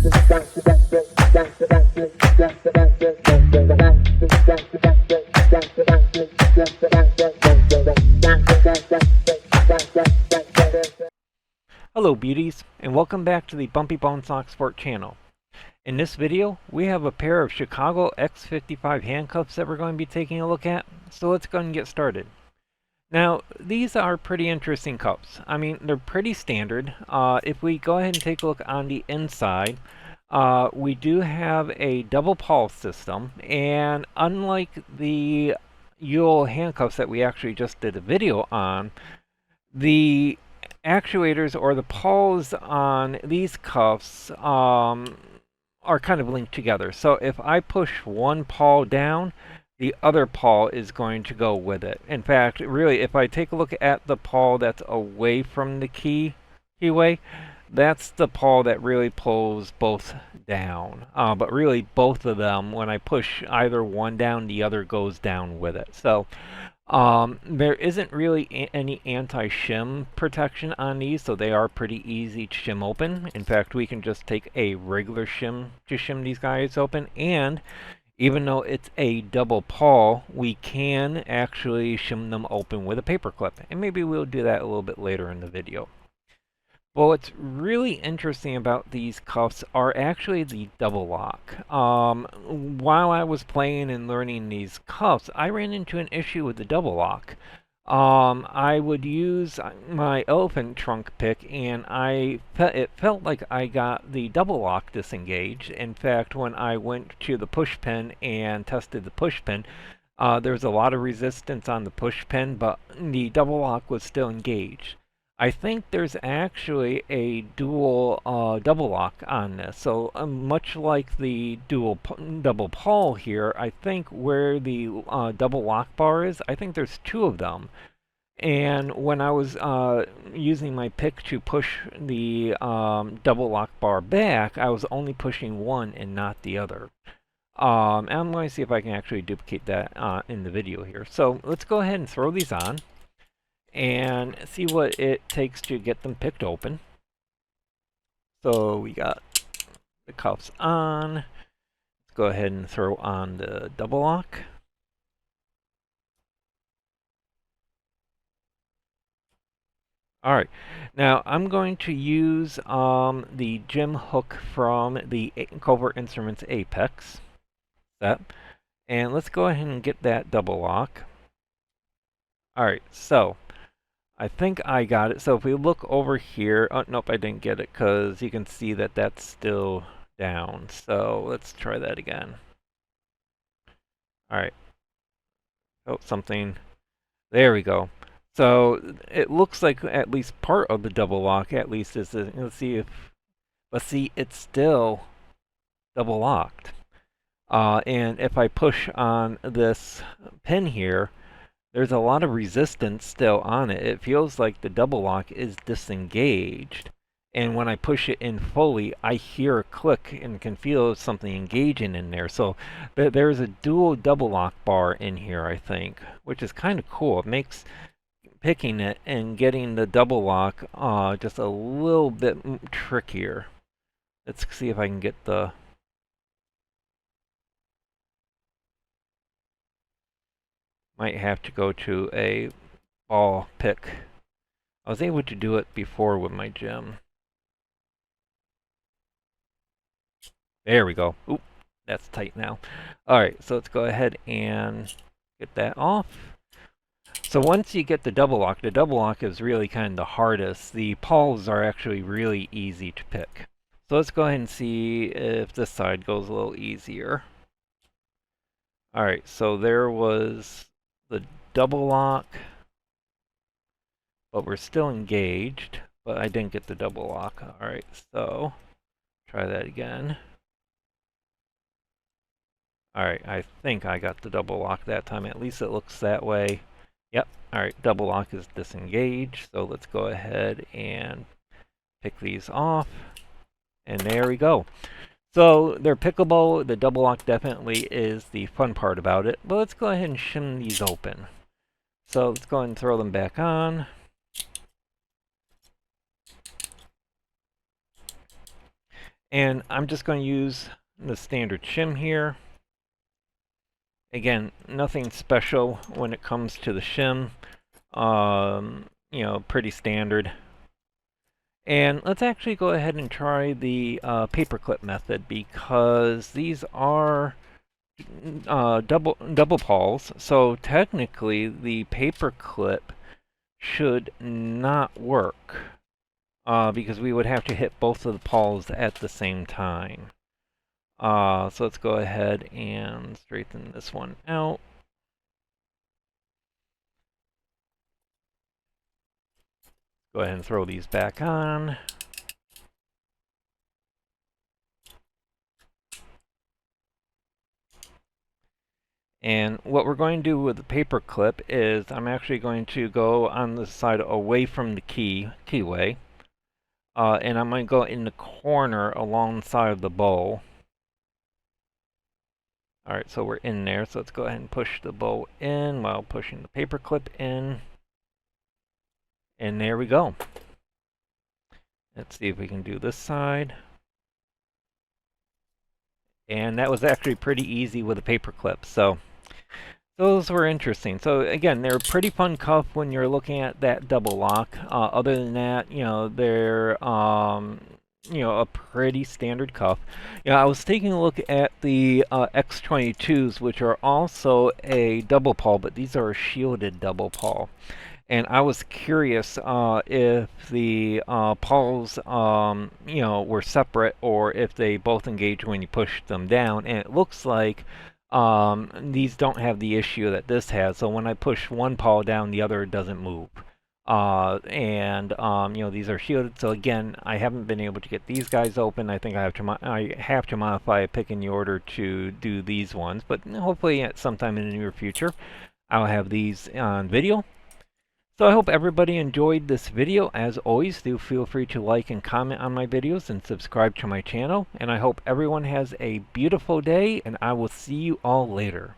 Hello beauties, and welcome back to the Bumpy Bones Locksport channel. In this video, we have a pair of Chicago X55 handcuffs that we're going to be taking a look at, so let's go and get started. Now, these are pretty interesting cuffs. I mean, they're pretty standard. If we go ahead and take a look on the inside, we do have a double pawl system, and unlike the Yule handcuffs that we actually just did a video on, the actuators or the pawls on these cuffs are kind of linked together. So if I push one pawl down, the other pawl is going to go with it. In fact, really, if I take a look at the pawl that's away from the keyway, that's the pawl that really pulls both down. But really, both of them, when I push either one down, the other goes down with it. So there isn't really any anti-shim protection on these, so they are pretty easy to shim open. In fact, we can just take a regular shim to shim these guys open, and even though it's a double pawl, we can actually shim them open with a paperclip, and maybe we'll do that a little bit later in the video. Well, what's really interesting about these cuffs are actually the double lock. While I was playing and learning these cuffs, I ran into an issue with the double lock. I would use my elephant trunk pick, and it felt like I got the double lock disengaged. In fact, when I went to the push pin and tested the push pin, there was a lot of resistance on the push pin, but the double lock was still engaged. I think there's actually a dual double lock on this. So much like the double pawl here, I think where the double lock bar is, I think there's two of them. And when I was using my pick to push the double lock bar back, I was only pushing one and not the other. And I'm going to see if I can actually duplicate that in the video here. So let's go ahead and throw these on and see what it takes to get them picked open. So we got the cuffs on. Let's go ahead and throw on the double lock. Alright, now I'm going to use the gem hook from the Covert Instruments Apex set. And let's go ahead and get that double lock. Alright, so I think I got it. So if we look over here, oh, nope, I didn't get it because you can see that that's still down. So let's try that again. All right. Oh, something. There we go. So it looks like at least part of the double lock at least is, let's see, it's still double locked. And if I push on this pin here, there's a lot of resistance still on it. It feels like the double lock is disengaged. And when I push it in fully, I hear a click and can feel something engaging in there. So there's a dual double lock bar in here, I think, which is kind of cool. It makes picking it and getting the double lock just a little bit trickier. Let's see if I can get the... Might have to go to a ball pick. I was able to do it before with my gem. There we go. Oop, that's tight now. Alright, so let's go ahead and get that off. So once you get the double lock is really kind of the hardest. The pawls are actually really easy to pick. So let's go ahead and see if this side goes a little easier. Alright, so there was the double lock, but we're still engaged, but I didn't get the double lock. Alright, so try that again. Alright, I think I got the double lock that time. At least it looks that way. Yep, alright, double lock is disengaged, so let's go ahead and pick these off. And there we go. So they're pickable. The double lock definitely is the fun part about it. But let's go ahead and shim these open. So let's go ahead and throw them back on. And I'm just going to use the standard shim here. Again, nothing special when it comes to the shim. You know, pretty standard. And let's actually go ahead and try the paperclip method, because these are double pawls. So technically, the paperclip should not work, because we would have to hit both of the pawls at the same time. So let's go ahead and straighten this one out. Go ahead and throw these back on. And what we're going to do with the paper clip is I'm actually going to go on the side away from the keyway. And I'm going to go in the corner alongside of the bow. Alright, so we're in there. So let's go ahead and push the bow in while pushing the paper clip in. And there we go. Let's see if we can do this side. And that was actually pretty easy with a paper clip. So those were interesting. So again, they're a pretty fun cuff when you're looking at that double lock. Other than that, you know, they're you know, a pretty standard cuff. You know, I was taking a look at the X22s, which are also a double pawl, but these are a shielded double pawl. And I was curious if the pawls, you know, were separate, or if they both engage when you push them down. And it looks like these don't have the issue that this has. So when I push one pawl down, the other doesn't move. You know, these are shielded. So again, I haven't been able to get these guys open. I think I have to modify a pick in the order to do these ones. But hopefully at sometime in the near future, I'll have these on video. So I hope everybody enjoyed this video. As always, do feel free to like and comment on my videos and subscribe to my channel. And I hope everyone has a beautiful day, and I will see you all later.